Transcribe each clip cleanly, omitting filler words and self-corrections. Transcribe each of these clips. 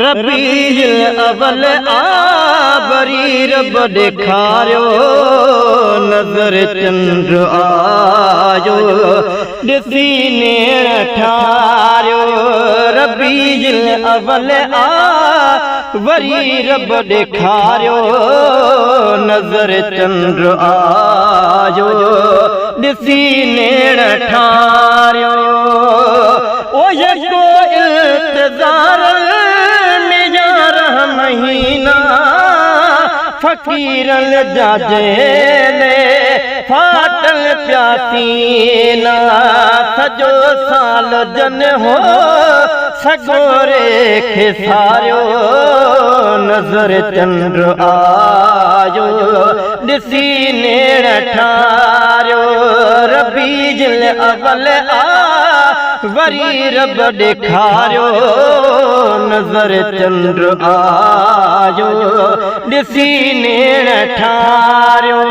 रबीउल अव्वल वरी रब ॾेखारियो नज़र चंद्र आयो ॾिसी नेण ठारियो रबीउल अव्वल वरी रब ॾेखारियो नज़र चंद्र आयो ॾिसी नेण ठारियो ओ यको इंतज़ार महीना फकीरन जा जेले फाटल प्यासीना सजो साल जन हो सगोरे खे सारियो नज़र चंद्र आयो ॾिसी नेण ठारियो रबीउल अव्वल वरी रब ॾेखारियो नज़र चंद्र आयो ॾिसी नेण ठारियो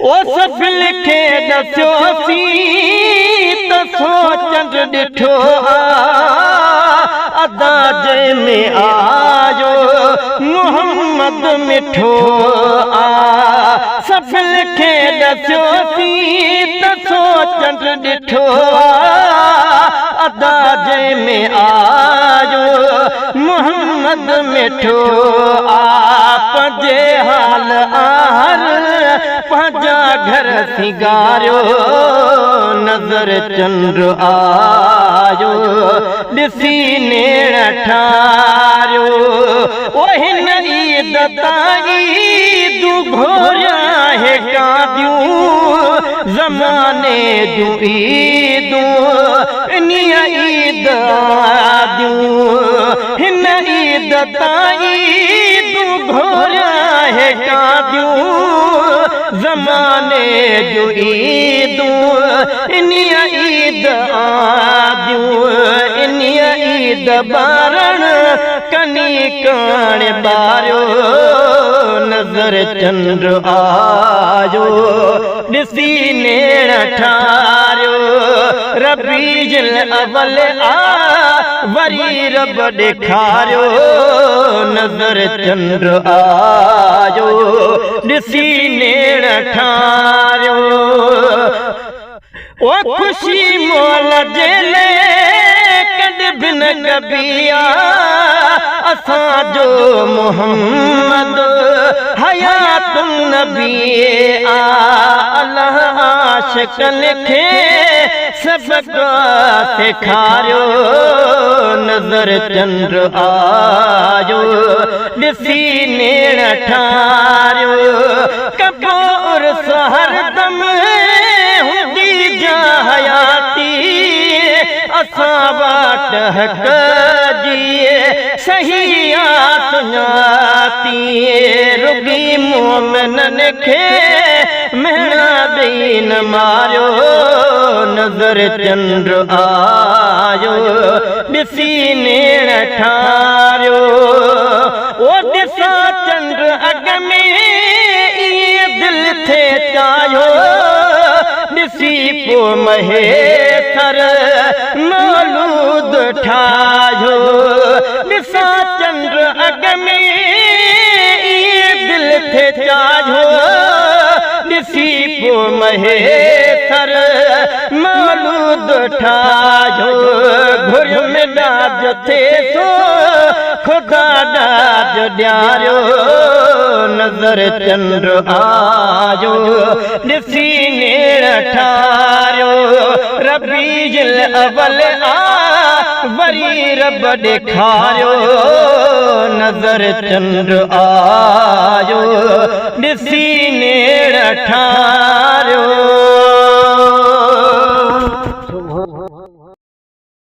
ओ सफ़ लिखे दसियोसी त सो चंद्र ॾिठो अदा जंहिंमें आयो मोहम्मद मिठो सफ़ लिखे दसियोसी त सो चंद्र ॾिठो अदा जंहिंमें आयो मोहम्मद मिठो पंहिंजे हाल आहर पंहिंजा घर सिंगारियो नज़र चंद्र आयो ॾिसी नेण ठारियो ओ हिन ईद ताईं घोरिया है कादियूं ज़माने जूं ईदूं इन्हीअ ईद आदियूं हिन ईद ताईं घोरिया है कादियूं ज़माने जूं ईदूं इन्हीअ ईद आदियूं इन्हीअ ईद ॿारण कनी कान ॿारियो नज़र चंद्र आयो ॾिसी नेण ठारियो रबीउल अव्वल वरी रब ॾेखारियो नज़र चंद्र आयो ॾिसी नेण ठारियो ओ खुशी मोल जेले कॾ बिन कबिया असांजो मोहम्मद हयात नबी अल्लाह आशिक़न खे सबक सेखारियो नज़र चंद्र आयो ॾिसी नेण ठारियो कपूर हरदम हुंदी जा हयाती असां वाट हक जी सही सुञाती रुगी मोमिनन खे महना ॾेई न मारियो नज़र चंद्र आयो ॾिसी नेण ठारियो ओ ॾिसां चंद्र अॻ में ईअं दिलि थे चाहियो ॾिसी पोइ महेसर मौलूद ठाहियो ॾिसां चंद्र अॻ में ईअं दिलि थे चाहियो ॾिसी पोइ महेसर मौलूद ठाहियो घुर में ॾाज थे सो ख़ुदा ॾाज ॾियारियो नज़र चंद्र आयो ॾिसी नेण ठारियो रबीउल अव्वल वरी रब ॾेखारियो नज़र चंद्र आयो ॾिसी नेण ठारियो।